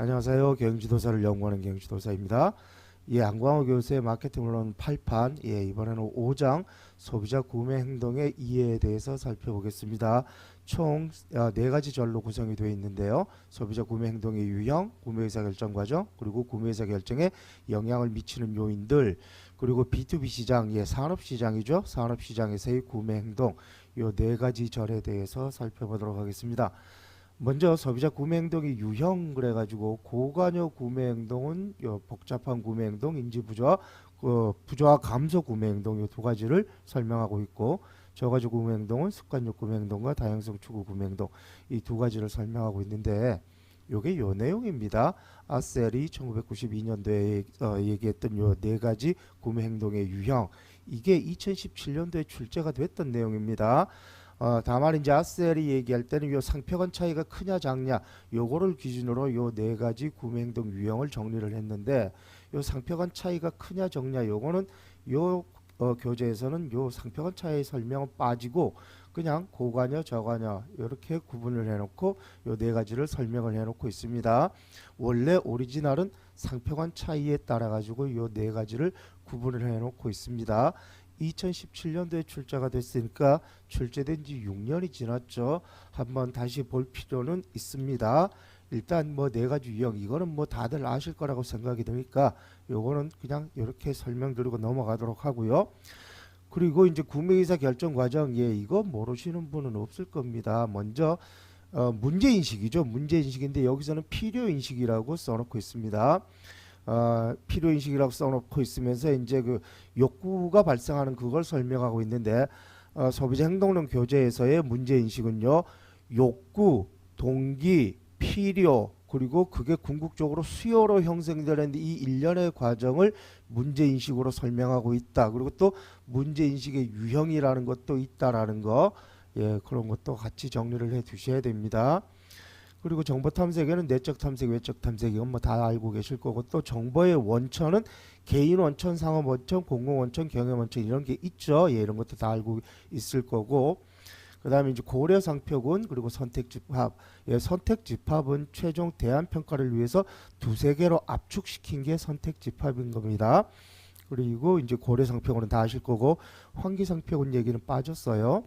안녕하세요. 경영지도사를 연구하는 경영지도사입니다. 안광호 교수의 마케팅論 8판, 이번에는 5장 소비자 구매 행동의 이해에 대해서 살펴보겠습니다. 총 4가지 절로 구성이 되어 있는데요. 소비자 구매 행동의 유형, 구매의사 결정 과정, 그리고 구매의사 결정에 영향을 미치는 요인들, 그리고 B2B 시장, 산업시장이죠. 산업시장에서의 구매 행동, 이 4가지 절에 대해서 살펴보도록 하겠습니다. 먼저 소비자 구매 행동의 유형 그래가지고 고관여 구매 행동은 복잡한 구매 행동, 인지 부조화, 부조화 감소 구매 행동 이 2가지를 설명하고 있고, 저가지 구매 행동은 습관적 구매 행동과 다양성 추구 구매 행동 이 2가지를 설명하고 있는데, 요게 요 내용입니다. 아셀이 1992년도에 얘기했던 요 4가지 구매 행동의 유형, 이게 2017년도에 출제가 됐던 내용입니다. 다만 이제 아셀이 얘기할 때는 요 상표간 차이가 크냐 작냐 요거를 기준으로 요 4가지 구매 행동 유형을 정리를 했는데, 요 상표간 차이가 크냐 적냐 요거는 요 교재에서는 요 상표간 차이 설명은 빠지고 그냥 고관여 저관여 이렇게 구분을 해놓고 요 4가지를 설명을 해놓고 있습니다. 원래 오리지널은 상표간 차이에 따라 가지고 요 4가지를 구분을 해놓고 있습니다. 2017년도에 출제가 됐으니까 출제된 지 6년이 지났죠. 한번 다시 볼 필요는 있습니다. 일단 뭐 4가지 유형, 이거는 뭐 다들 아실 거라고 생각이 되니까 요거는 그냥 이렇게 설명드리고 넘어가도록 하고요. 그리고 이제 구매의사 결정 과정, 이거 모르시는 분은 없을 겁니다. 먼저 문제인식이죠. 문제인식인데 여기서는 필요인식이라고 써놓고 있습니다. 필요인식이라고 써놓고 있으면서 이제 그 욕구가 발생하는 그걸 설명하고 있는데, 소비자 행동론 교재에서의 문제인식은요, 욕구, 동기, 필요, 그리고 그게 궁극적으로 수요로 형성되는 이 일련의 과정을 문제인식으로 설명하고 있다. 그리고 또 문제인식의 유형이라는 것도 있다라는 거, 그런 것도 같이 정리를 해 두셔야 됩니다. 그리고 정보 탐색에는 내적 탐색, 외적 탐색, 이건 뭐 다 알고 계실 거고, 또 정보의 원천은 개인 원천, 상업 원천, 공공 원천, 경영 원천 이런 게 있죠. 이런 것도 다 알고 있을 거고, 그 다음에 이제 고려 상표군, 그리고 선택 집합. 선택 집합은 최종 대안 평가를 위해서 2~3개로 압축시킨 게 선택 집합인 겁니다. 그리고 이제 고려 상표군은 다 아실 거고, 환기 상표군 얘기는 빠졌어요.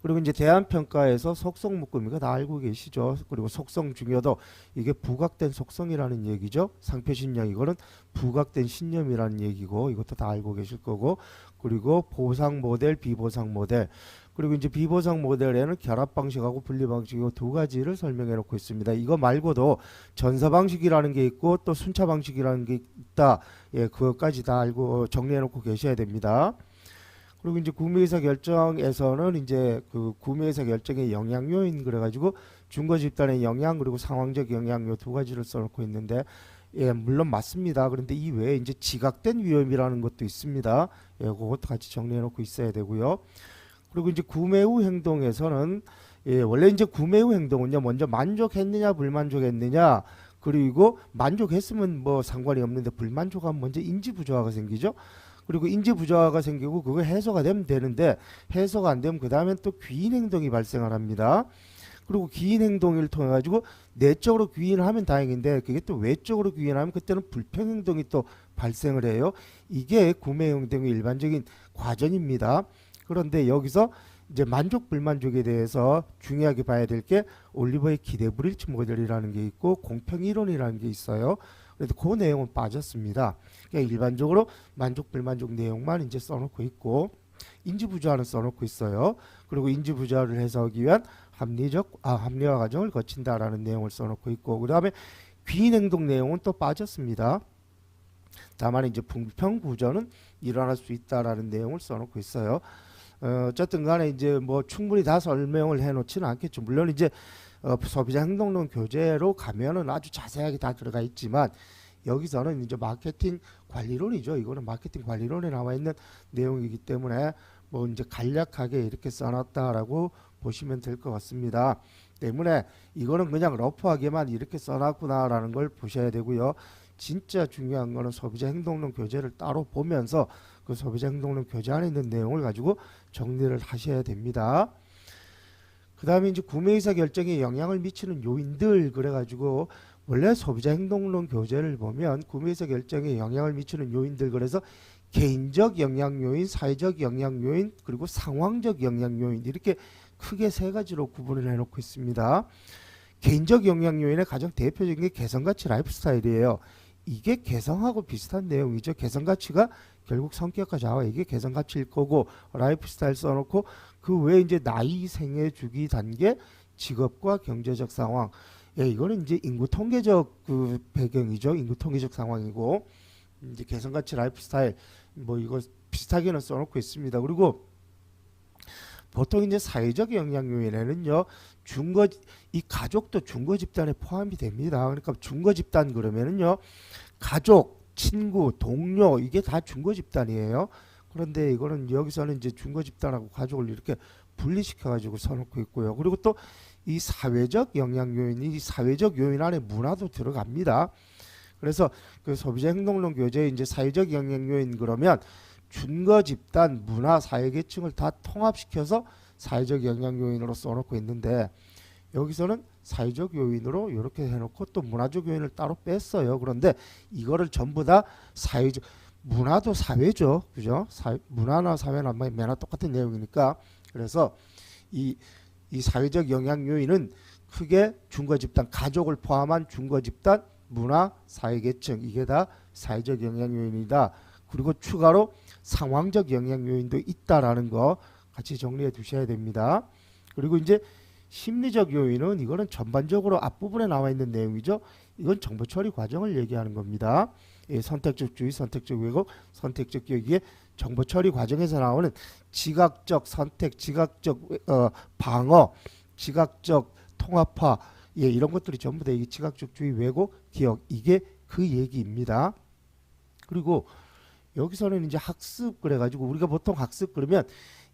그리고 이제 대안평가에서 속성 묶음, 이거 다 알고 계시죠. 그리고 속성 중요도, 이게 부각된 속성이라는 얘기죠. 상표신념, 이거는 부각된 신념이라는 얘기고, 이것도 다 알고 계실 거고, 그리고 보상 모델, 비보상 모델, 그리고 이제 비보상 모델에는 결합 방식하고 분리 방식이고 2가지를 설명해 놓고 있습니다. 이거 말고도 전사 방식이라는 게 있고 또 순차 방식이라는 게 있다. 그것까지 다 알고 정리해 놓고 계셔야 됩니다. 그리고 이제 구매의사 결정에서는 이제 그 구매의사 결정의 영향 요인 그래가지고 준거 집단의 영향, 그리고 상황적 영향, 요 2가지를 써놓고 있는데, 물론 맞습니다. 그런데 이 외에 이제 지각된 위험이라는 것도 있습니다. 그것도 같이 정리해 놓고 있어야 되고요. 그리고 이제 구매 후 행동에서는, 원래 이제 구매 후 행동은요, 먼저 만족했느냐 불만족했느냐, 그리고 만족했으면 뭐 상관이 없는데 불만족하면 먼저 인지 부조화가 생기죠. 그리고 인지 부조화가 생기고 그거 해소가 되면 되는데, 해소가 안 되면 그 다음엔 또 귀인 행동이 발생을 합니다. 그리고 귀인 행동을 통해 가지고 내적으로 귀인을 하면 다행인데, 그게 또 외적으로 귀인하면 그때는 불평 행동이 또 발생을 해요. 이게 구매 행동의 일반적인 과정입니다. 그런데 여기서 이제 만족 불만족에 대해서 중요하게 봐야 될 게 올리버의 기대 불일치 모델이라는 게 있고 공평 이론이라는 게 있어요. 그래도 그 내용은 빠졌습니다. 그러니까 일반적으로 만족 불만족 내용만 이제 써놓고 있고, 인지 부조화는 써놓고 있어요. 그리고 인지 부조화를 해석하기 위한 합리화 과정을 거친다라는 내용을 써놓고 있고, 그 다음에 귀인 행동 내용은 또 빠졌습니다. 다만 이제 불평 구조는 일어날 수 있다라는 내용을 써놓고 있어요. 어쨌든 간에 이제 뭐 충분히 다 설명을 해놓지는 않겠죠. 물론 이제 소비자 행동론 교재로 가면은 아주 자세하게 다 들어가 있지만, 여기서는 이제 마케팅 관리론이죠. 이거는 마케팅 관리론에 나와 있는 내용이기 때문에 뭐 이제 간략하게 이렇게 써놨다라고 보시면 될 것 같습니다. 때문에 이거는 그냥 러프하게만 이렇게 써놨구나라는 걸 보셔야 되고요. 진짜 중요한 거는 소비자 행동론 교재를 따로 보면서 그 소비자 행동론 교재 안에 있는 내용을 가지고 정리를 하셔야 됩니다. 그 다음에 이제 구매의사 결정에 영향을 미치는 요인들 그래가지고 원래 소비자 행동론 교재를 보면 구매에서 결정에 영향을 미치는 요인들, 그래서 개인적 영향 요인, 사회적 영향 요인, 그리고 상황적 영향 요인, 이렇게 크게 세 가지로 구분을 해놓고 있습니다. 개인적 영향 요인의 가장 대표적인 게 개성가치 라이프 스타일이에요. 이게 개성하고 비슷한 내용이죠. 개성가치가 결국 성격과 자아, 이게 개성가치일 거고, 라이프 스타일 써놓고 그 외에 이제 나이, 생애, 주기, 단계, 직업과 경제적 상황. 예, 이거는 이제 인구 통계적 그 배경이죠. 인구 통계적 상황이고, 이제 개성가치 라이프 스타일 뭐 이거 비슷하게는 써놓고 있습니다. 그리고 보통 이제 사회적 영향 요인에는요, 중거 이 가족도 중거 집단에 포함이 됩니다. 그러니까 중거 집단 그러면은요, 가족, 친구, 동료, 이게 다 중거 집단이에요. 그런데 이거는 여기서는 이제 중거 집단하고 가족을 이렇게 분리시켜 가지고 써놓고 있고요. 그리고 또 이 사회적 영향 요인이, 이 사회적 요인 안에 문화도 들어갑니다. 그래서 그 소비자 행동론 교재에 이제 사회적 영향 요인 그러면 준거 집단, 문화, 사회 계층을 다 통합시켜서 사회적 영향 요인으로 써놓고 있는데, 여기서는 사회적 요인으로 이렇게 해놓고 또 문화적 요인을 따로 뺐어요. 그런데 이거를 전부 다 사회적, 문화도 사회죠, 그죠? 문화나 사회나 매나 똑같은 내용이니까. 그래서 이 사회적 영향 요인은 크게 준거 집단, 가족을 포함한 준거 집단, 문화, 사회 계층, 이게 다 사회적 영향 요인이다. 그리고 추가로 상황적 영향 요인도 있다라는 거 같이 정리해 두셔야 됩니다. 그리고 이제 심리적 요인은, 이거는 전반적으로 앞부분에 나와 있는 내용이죠. 이건 정보 처리 과정을 얘기하는 겁니다. 예, 선택적 주의, 선택적 왜곡, 선택적 기억의 정보 처리 과정에서 나오는 지각적 선택, 지각적 방어, 지각적 통합화, 예, 이런 것들이 전부 다 이게 지각적 주의, 왜곡, 기억, 이게 그 얘기입니다. 그리고 여기서는 이제 학습 그래가지고, 우리가 보통 학습 그러면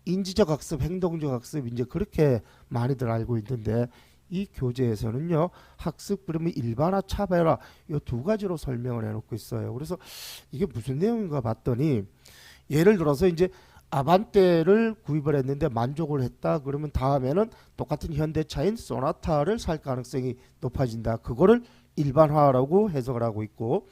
인지적 학습, 행동적 학습, 이제 그렇게 많이들 알고 있는데, 이 교재에서는요, 학습 그러면 일반화, 차별화, 이 두 가지로 설명을 해놓고 있어요. 그래서 이게 무슨 내용인가 봤더니, 예를 들어서 이제 아반떼를 구입을 했는데 만족을 했다 그러면 다음에는 똑같은 현대차인 소나타를 살 가능성이 높아진다. 그거를 일반화라고 해석을 하고 있고,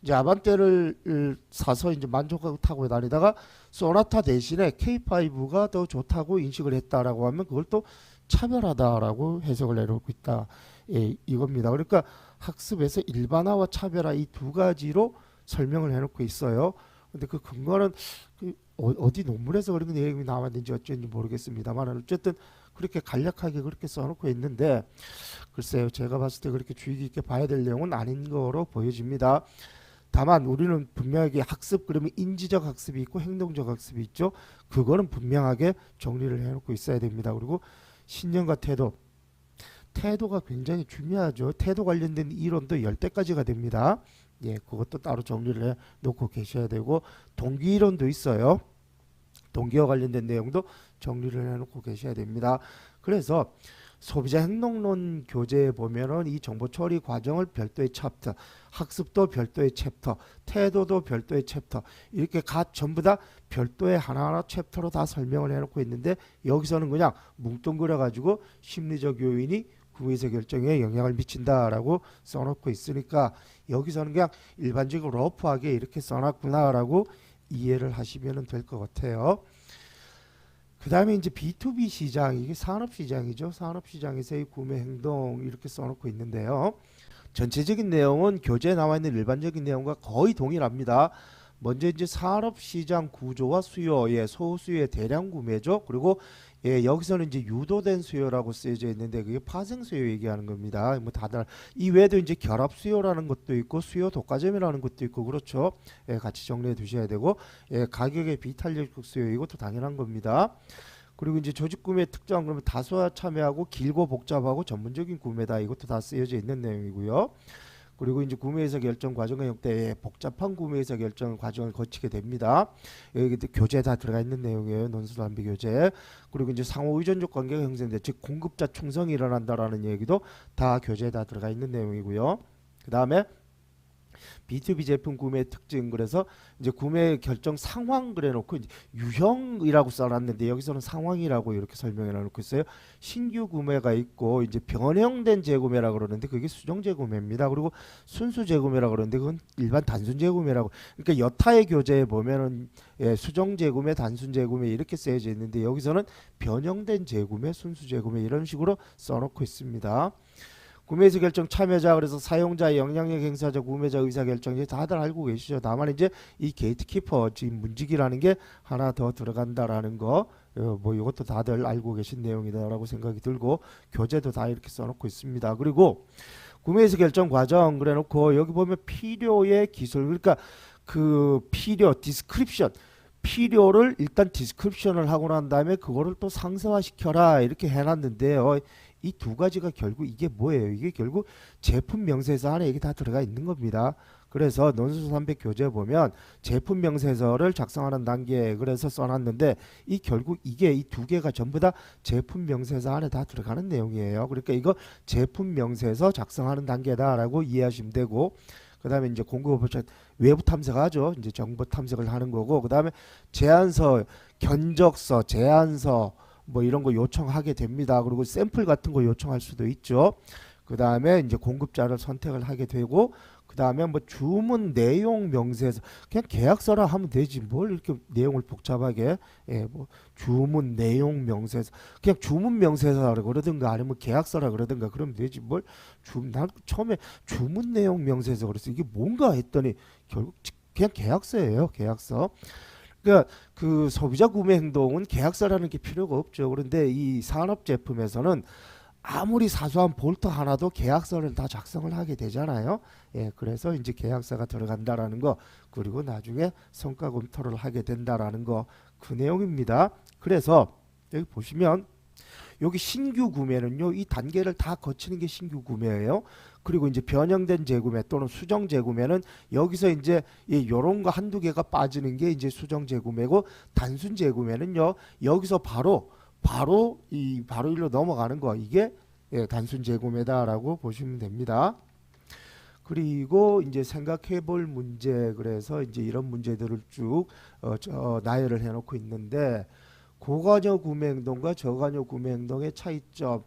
이제 아반떼를 사서 이제 만족하고 타고 다니다가 소나타 대신에 K5가 더 좋다고 인식을 했다라고 하면 그걸 또 차별하다라고 해석을 해놓고 있다. 예, 이겁니다. 그러니까 학습에서 일반화와 차별화, 이 두 가지로 설명을 해놓고 있어요. 근데 그 근거는 그 어디 논문에서 그런 내용이 나왔는지 어쩐지 모르겠습니다만, 어쨌든 그렇게 간략하게 그렇게 써놓고 있는데, 글쎄요, 제가 봤을 때 그렇게 주의 깊게 봐야 될 내용은 아닌 거로 보여집니다. 다만 우리는 분명하게 학습 그러면 인지적 학습이 있고 행동적 학습이 있죠. 그거는 분명하게 정리를 해놓고 있어야 됩니다. 그리고 신념과 태도, 태도가 굉장히 중요하죠. 태도 관련된 이론도 10대까지가 됩니다. 예, 그것도 따로 정리를 해 놓고 계셔야 되고, 동기 이론도 있어요. 동기와 관련된 내용도 정리를 해 놓고 계셔야 됩니다. 그래서 소비자 행동론 교재에 보면은 이 정보 처리 과정을 별도의 챕터, 학습도 별도의 챕터, 태도도 별도의 챕터, 이렇게 전부 다 별도의 하나하나 챕터로 다 설명을 해놓고 있는데, 여기서는 그냥 뭉뚱그려 가지고 심리적 요인이 구매에서 결정에 영향을 미친다라고 써놓고 있으니까, 여기서는 그냥 일반적으로 러프하게 이렇게 써놨구나라고 이해를 하시면 될 것 같아요. 그 다음에 이제 B2B 시장, 이게 산업시장이죠. 산업시장에서의 구매 행동 이렇게 써놓고 있는데요. 전체적인 내용은 교재에 나와 있는 일반적인 내용과 거의 동일합니다. 먼저 이제 산업시장 구조와 수요, 예, 소수의 대량 구매죠. 그리고 예, 여기서는 이제 유도된 수요라고 쓰여져 있는데, 그게 파생 수요 얘기하는 겁니다. 뭐 다들 이 외에도 이제 결합 수요라는 것도 있고 수요 독과점이라는 것도 있고, 그렇죠. 예, 같이 정리해 두셔야 되고, 예, 가격의 비탄력적 수요, 이것도 당연한 겁니다. 그리고 이제 조직 구매 특정 그러면 다소와 참여하고 길고 복잡하고 전문적인 구매다, 이것도 다 쓰여져 있는 내용이고요. 그리고 이제 구매에서 결정 과정의 형태의 복잡한 구매에서 결정 과정을 거치게 됩니다. 여기 교재에 다 들어가 있는 내용이에요. 논술안비 교재. 그리고 이제 상호 의존적 관계가 형성돼, 즉 공급자 충성이 일어난다라는 얘기도 다 교재에 다 들어가 있는 내용이고요. 그 다음에 B2B 제품 구매 특징 그래서 이제 구매 결정 상황 그래놓고 이제 유형이라고 써놨는데 여기서는 상황이라고 이렇게 설명해 놓고 있어요. 신규 구매가 있고 이제 변형된 재구매라 그러는데 그게 수정 재구매입니다. 그리고 순수 재구매라 그러는데 그건 일반 단순 재구매라고. 그러니까 여타의 교재에 보면은 수정 재구매, 단순 재구매 이렇게 쓰여져 있는데 여기서는 변형된 재구매, 순수 재구매 이런 식으로 써놓고 있습니다. 구매의사 결정 참여자 그래서 사용자 영향력 행사자 구매자 의사결정 이제 다들 알고 계시죠. 다만 이제 이 게이트키퍼 지금 문지기라는 게 하나 더 들어간다라는 거 뭐 이것도 다들 알고 계신 내용이다라고 생각이 들고 교재도 다 이렇게 써놓고 있습니다. 그리고 구매의사 결정 과정 그래놓고 여기 보면 필요의 기술 그러니까 그 필요 디스크립션 필요를 일단 디스크립션을 하고 난 다음에 그거를 또 상세화시켜라 이렇게 해놨는데요. 이 두 가지가 결국 이게 뭐예요? 이게 결국 제품 명세서 안에 이게 다 들어가 있는 겁니다. 그래서 논술 300 교재 보면 제품 명세서를 작성하는 단계 그래서 써놨는데 이 결국 이게 이 두 개가 전부 다 제품 명세서 안에 다 들어가는 내용이에요. 그러니까 이거 제품 명세서 작성하는 단계다라고 이해하시면 되고 그 다음에 이제 공급 외부 탐색하죠. 이제 정보 탐색을 하는 거고 그 다음에 제안서, 견적서, 제안서 뭐 이런 거 요청하게 됩니다. 그리고 샘플 같은 거 요청할 수도 있죠. 그 다음에 이제 공급자를 선택을 하게 되고 그 다음에 뭐 주문 내용 명세서 그냥 계약서라 하면 되지 뭘 이렇게 내용을 복잡하게 뭐 주문 내용 명세서 그냥 주문 명세서라 그러든가 아니면 계약서라 그러든가 그러면 되지 난 처음에 주문 내용 명세서 그랬어 이게 뭔가 했더니 결국 그냥 계약서예요. 계약서. 그러니까 그 소비자 구매 행동은 계약서라는 게 필요가 없죠. 그런데 이 산업 제품에서는 아무리 사소한 볼트 하나도 계약서를 다 작성을 하게 되잖아요. 그래서 이제 계약서가 들어간다라는 거 그리고 나중에 성과 검토를 하게 된다라는 거 그 내용입니다. 그래서 여기 보시면 여기 신규 구매는요 이 단계를 다 거치는 게 신규 구매예요. 그리고 이제 변형된 재구매 또는 수정 재구매는 여기서 이제 요런 거 한두 개가 빠지는 게 이제 수정 재구매고 단순 재구매는요 여기서 바로 일로 넘어가는 거 이게 단순 재구매다라고 보시면 됩니다. 그리고 이제 생각해 볼 문제 그래서 이제 이런 문제들을 쭉 나열을 해 놓고 있는데 고관여 구매 행동과 저관여 구매 행동의 차이점.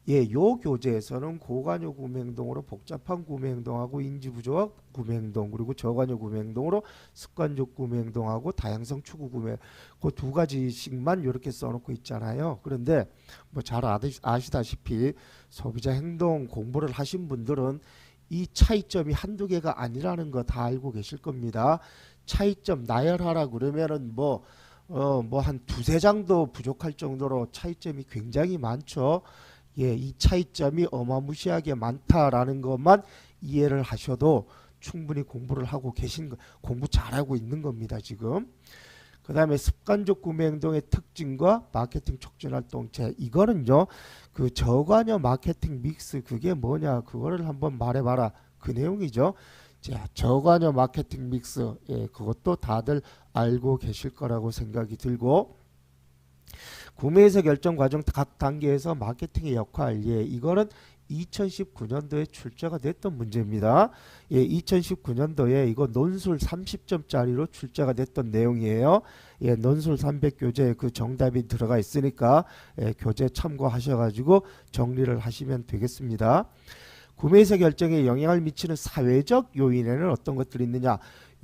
요 교재에서는 고관여 구매 행동으로 복잡한 구매 행동하고 인지 부조화 구매 행동 그리고 저관여 구매 행동으로 습관적 구매 행동하고 다양성 추구 구매 그 두 가지씩만 이렇게 써놓고 있잖아요. 그런데 뭐 잘 아시다시피 소비자 행동 공부를 하신 분들은 이 차이점이 한두 개가 아니라는 거 다 알고 계실 겁니다. 차이점 나열하라 그러면은 뭐 한 두세 장도 부족할 정도로 차이점이 굉장히 많죠. 이 차이점이 어마무시하게 많다라는 것만 이해를 하셔도 충분히 공부를 하고 계신 거, 공부 잘하고 있는 겁니다, 지금. 그 다음에 습관적 구매 행동의 특징과 마케팅 촉진 활동체. 이거는요, 그 저관여 마케팅 믹스 그게 뭐냐, 그거를 한번 말해봐라. 그 내용이죠. 자, 저관여 마케팅 믹스. 그것도 다들 알고 계실 거라고 생각이 들고. 구매에서 결정 과정 각 단계에서 마케팅의 역할. 이거는 2019년도에 출제가 됐던 문제입니다. 2019년도에 이거 논술 30점짜리로 출제가 됐던 내용이에요. 논술 300 교재에 그 정답이 들어가 있으니까 교재 참고하셔가지고 정리를 하시면 되겠습니다. 구매에서 결정에 영향을 미치는 사회적 요인에는 어떤 것들이 있느냐.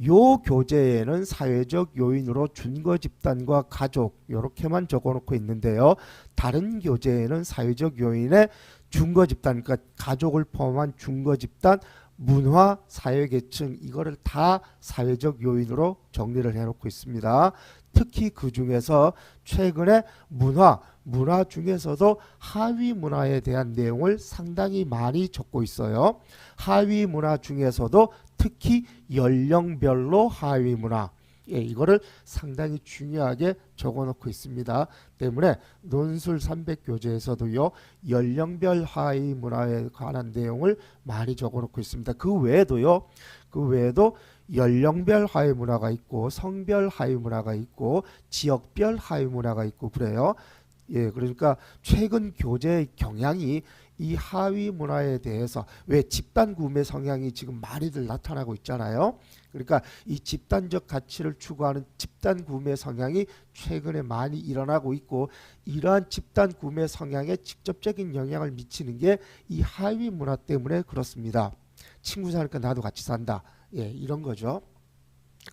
요 교재에는 사회적 요인으로 준거 집단과 가족 이렇게만 적어놓고 있는데요. 다른 교재에는 사회적 요인에 준거 집단, 그러니까 가족을 포함한 준거 집단, 문화, 사회계층 이거를 다 사회적 요인으로 정리를 해놓고 있습니다. 특히 그 중에서 최근에 문화 중에서도 하위 문화에 대한 내용을 상당히 많이 적고 있어요. 하위 문화 중에서도 특히 연령별로 하위 문화 이거를 상당히 중요하게 적어놓고 있습니다. 때문에 논술 300 교재에서도요 연령별 하위 문화에 관한 내용을 많이 적어놓고 있습니다. 그 외에도 연령별 하위 문화가 있고 성별 하위 문화가 있고 지역별 하위 문화가 있고 그래요. 그러니까 최근 교재의 경향이 이 하위 문화에 대해서 왜 집단 구매 성향이 지금 많이들 나타나고 있잖아요. 그러니까 이 집단적 가치를 추구하는 집단 구매 성향이 최근에 많이 일어나고 있고, 이러한 집단 구매 성향에 직접적인 영향을 미치는 게 이 하위 문화 때문에 그렇습니다. 친구 사니까 나도 같이 산다. 예, 이런 거죠.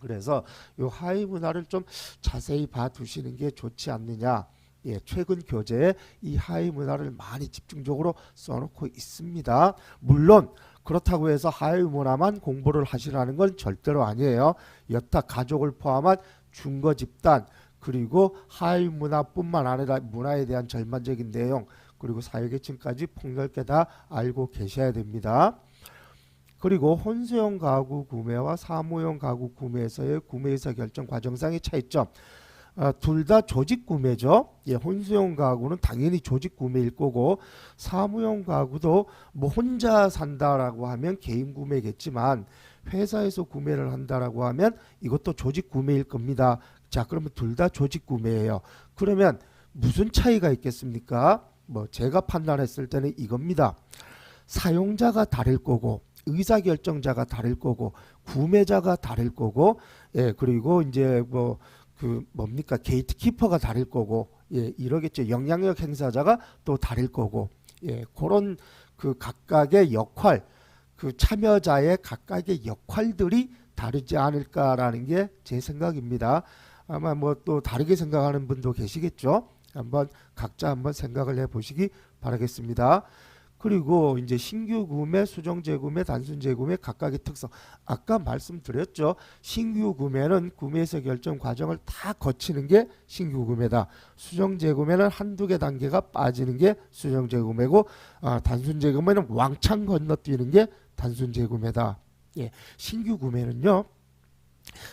그래서 이 하위 문화를 좀 자세히 봐두시는 게 좋지 않느냐. 예, 최근 교재에 이 하위 문화를 많이 집중적으로 써놓고 있습니다. 물론 그렇다고 해서 하위 문화만 공부를 하시라는 건 절대로 아니에요. 여타 가족을 포함한 중거 집단, 그리고 하위 문화뿐만 아니라 문화에 대한 전반적인 내용, 그리고 사회계층까지 폭넓게 다 알고 계셔야 됩니다. 그리고 혼수용 가구 구매와 사무용 가구 구매에서의 구매의사 결정 과정상의 차이점. 둘 다 조직 구매죠. 예, 혼수용 가구는 당연히 조직 구매일 거고, 사무용 가구도 뭐 혼자 산다라고 하면 개인 구매겠지만 회사에서 구매를 한다라고 하면 이것도 조직 구매일 겁니다. 자, 그러면 둘 다 조직 구매예요. 그러면 무슨 차이가 있겠습니까? 뭐 제가 판단했을 때는 이겁니다. 사용자가 다를 거고, 의사결정자가 다를 거고, 구매자가 다를 거고, 예, 그리고 이제 뭐 그 뭡니까, 게이트키퍼가 다를 거고, 예, 이러겠죠. 영향력 행사자가 또 다를 거고, 예, 그런 그 각각의 역할, 그 참여자의 각각의 역할들이 다르지 않을까라는 게 제 생각입니다. 아마 뭐 또 다르게 생각하는 분도 계시겠죠. 한번 각자 한번 생각을 해보시기 바라겠습니다. 그리고 이제 신규 구매, 수정 재구매, 단순 재구매 각각의 특성. 아까 말씀드렸죠. 신규 구매는 구매에서 결정 과정을 다 거치는 게 신규 구매다. 수정 재구매는 한두 개 단계가 빠지는 게 수정 재구매고, 단순 재구매는 왕창 건너뛰는 게 단순 재구매다. 예, 신규 구매는요,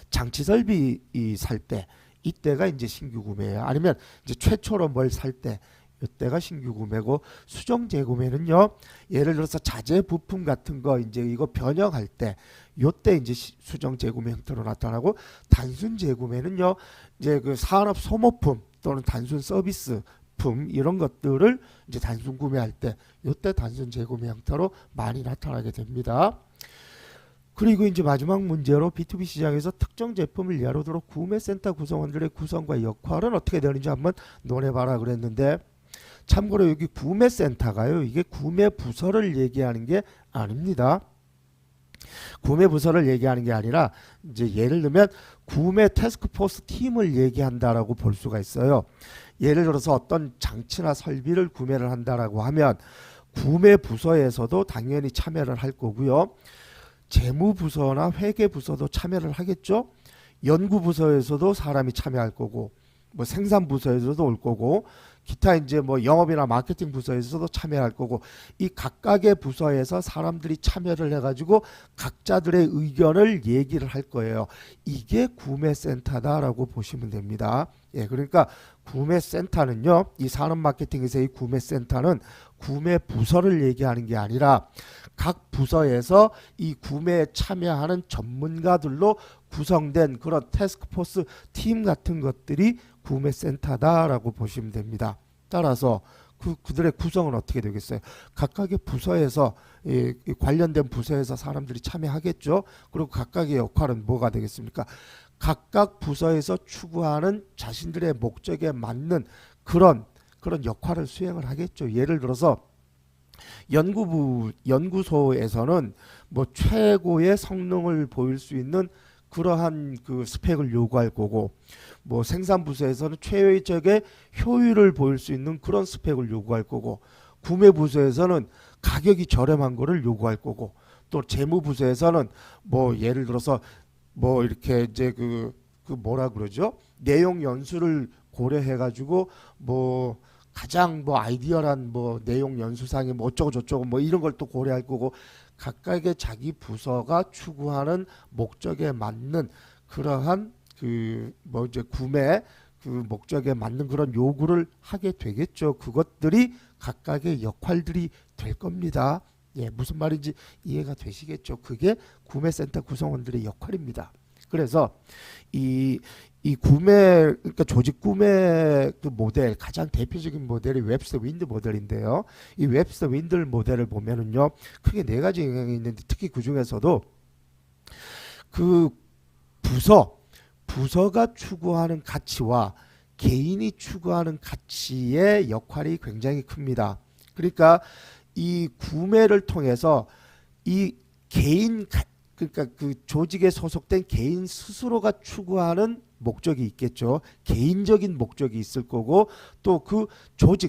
장치 설비 살 때, 이때가 이제 신규 구매예요. 아니면 이제 최초로 뭘 살 때, 이때가 신규 구매고, 수정 재구매는요, 예를 들어서 자재 부품 같은 거 이제 이거 변형할 때, 요때 이제 수정 재구매 형태로 나타나고, 단순 재구매는요, 이제 그 산업 소모품 또는 단순 서비스품 이런 것들을 이제 단순 구매할 때, 요때 단순 재구매 형태로 많이 나타나게 됩니다. 그리고 이제 마지막 문제로 B2B 시장에서 특정 제품을 예로 들어 구매센터 구성원들의 구성과 역할은 어떻게 되는지 한번 논해봐라 그랬는데, 참고로 여기 구매센터가요, 이게 구매 부서를 얘기하는 게 아닙니다. 구매 부서를 얘기하는 게 아니라 이제 예를 들면 구매 태스크포스 팀을 얘기한다라고 볼 수가 있어요. 예를 들어서 어떤 장치나 설비를 구매를 한다라고 하면 구매 부서에서도 당연히 참여를 할 거고요. 재무부서나 회계부서도 참여를 하겠죠. 연구부서에서도 사람이 참여할 거고, 뭐 생산부서에서도 올 거고, 기타 이제 뭐 영업이나 마케팅 부서에서도 참여할 거고, 이 각각의 부서에서 사람들이 참여를 해가지고 각자들의 의견을 얘기를 할 거예요. 이게 구매센터다라고 보시면 됩니다. 예, 그러니까 구매센터는요, 이 산업마케팅에서의 구매센터는 구매 부서를 얘기하는 게 아니라 각 부서에서 이 구매에 참여하는 전문가들로 구성된 그런 태스크포스 팀 같은 것들이 구매센터다라고 보시면 됩니다. 따라서 그들의 구성은 어떻게 되겠어요? 각각의 부서에서 관련된 부서에서 사람들이 참여하겠죠. 그리고 각각의 역할은 뭐가 되겠습니까? 각각 부서에서 추구하는 자신들의 목적에 맞는 그런 역할을 수행을 하겠죠. 예를 들어서 연구소에서는 뭐 최고의 성능을 보일 수 있는 그러한 그 스펙을 요구할 거고, 뭐 생산부서에서는 최적의 효율을 보일 수 있는 그런 스펙을 요구할 거고, 구매부서에서는 가격이 저렴한 거를 요구할 거고, 또 재무부서에서는 뭐 예를 들어서 뭐 이렇게 이제 그 뭐라 그러죠? 내용 연수를 고려해 가지고 뭐 가장 뭐 아이디어란 뭐 내용 연수상에 뭐 어쩌고 저쩌고 뭐 이런 걸 또 고려할 거고, 각각의 자기 부서가 추구하는 목적에 맞는 그러한 그 뭐 이제 구매 그 목적에 맞는 그런 요구를 하게 되겠죠. 그것들이 각각의 역할들이 될 겁니다. 예, 무슨 말인지 이해가 되시겠죠? 그게 구매센터 구성원들의 역할입니다. 그래서 이 이 구매 그러니까 조직 구매 그 모델 가장 대표적인 모델이 웹스터 윈드 모델인데요. 이 웹스터 윈드 모델을 보면은요 크게 네 가지 영역이 있는데 특히 그 중에서도 그 부서가 추구하는 가치와 개인이 추구하는 가치의 역할이 굉장히 큽니다. 그러니까 이 구매를 통해서 이 그러니까 그 조직에 소속된 개인 스스로가 추구하는 목적이 있겠죠. 개인적인 목적이 있을 거고 또 그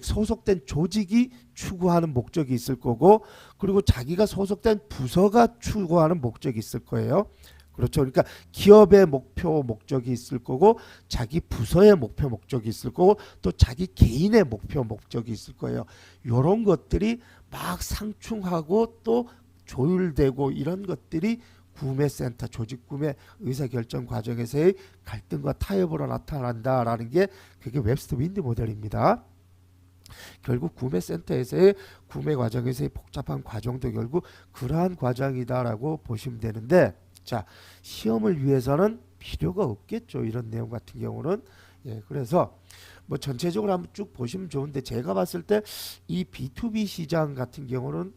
소속된 조직이 추구하는 목적이 있을 거고 그리고 자기가 소속된 부서가 추구하는 목적이 있을 거예요. 그렇죠. 그러니까 기업의 목적이 있을 거고 자기 부서의 목적이 있을 거고 또 자기 개인의 목적이 있을 거예요. 이런 것들이 막 상충하고 또 조율되고 이런 것들이 구매센터 조직 구매 의사결정 과정에서의 갈등과 타협으로 나타난다라는 게 그게 웹스터 윈드 모델입니다. 결국 구매센터에서의 구매 과정에서의 복잡한 과정도 결국 그러한 과정이다라고 보시면 되는데 자 시험을 위해서는 필요가 없겠죠. 이런 내용 같은 경우는 그래서 뭐 전체적으로 한번 쭉 보시면 좋은데 제가 봤을 때 이 B2B 시장 같은 경우는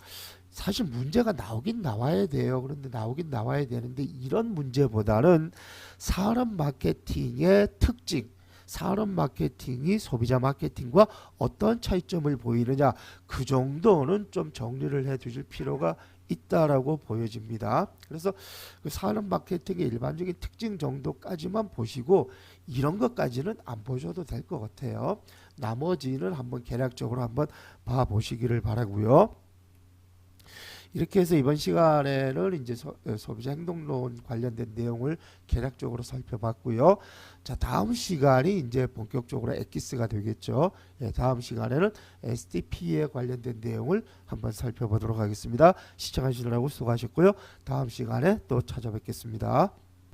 사실 문제가 나오긴 나와야 돼요. 그런데 나오긴 나와야 되는데 이런 문제보다는 산업 마케팅의 특징 산업 마케팅이 소비자 마케팅과 어떤 차이점을 보이느냐 그 정도는 좀 정리를 해 두실 필요가 있다라고 보여집니다. 그래서 그 산업 마케팅의 일반적인 특징 정도까지만 보시고 이런 것까지는 안 보셔도 될 것 같아요. 나머지는 한번 개략적으로 한번 봐 보시기를 바라고요. 이렇게 해서 이번 시간에는 이제 소비자 행동론 관련된 내용을 개략적으로 살펴봤고요. 자, 다음 시간이 이제 본격적으로 엑기스가 되겠죠. 다음 시간에는 STP에 관련된 내용을 한번 살펴보도록 하겠습니다. 시청하시느라고 수고하셨고요. 다음 시간에 또 찾아뵙겠습니다.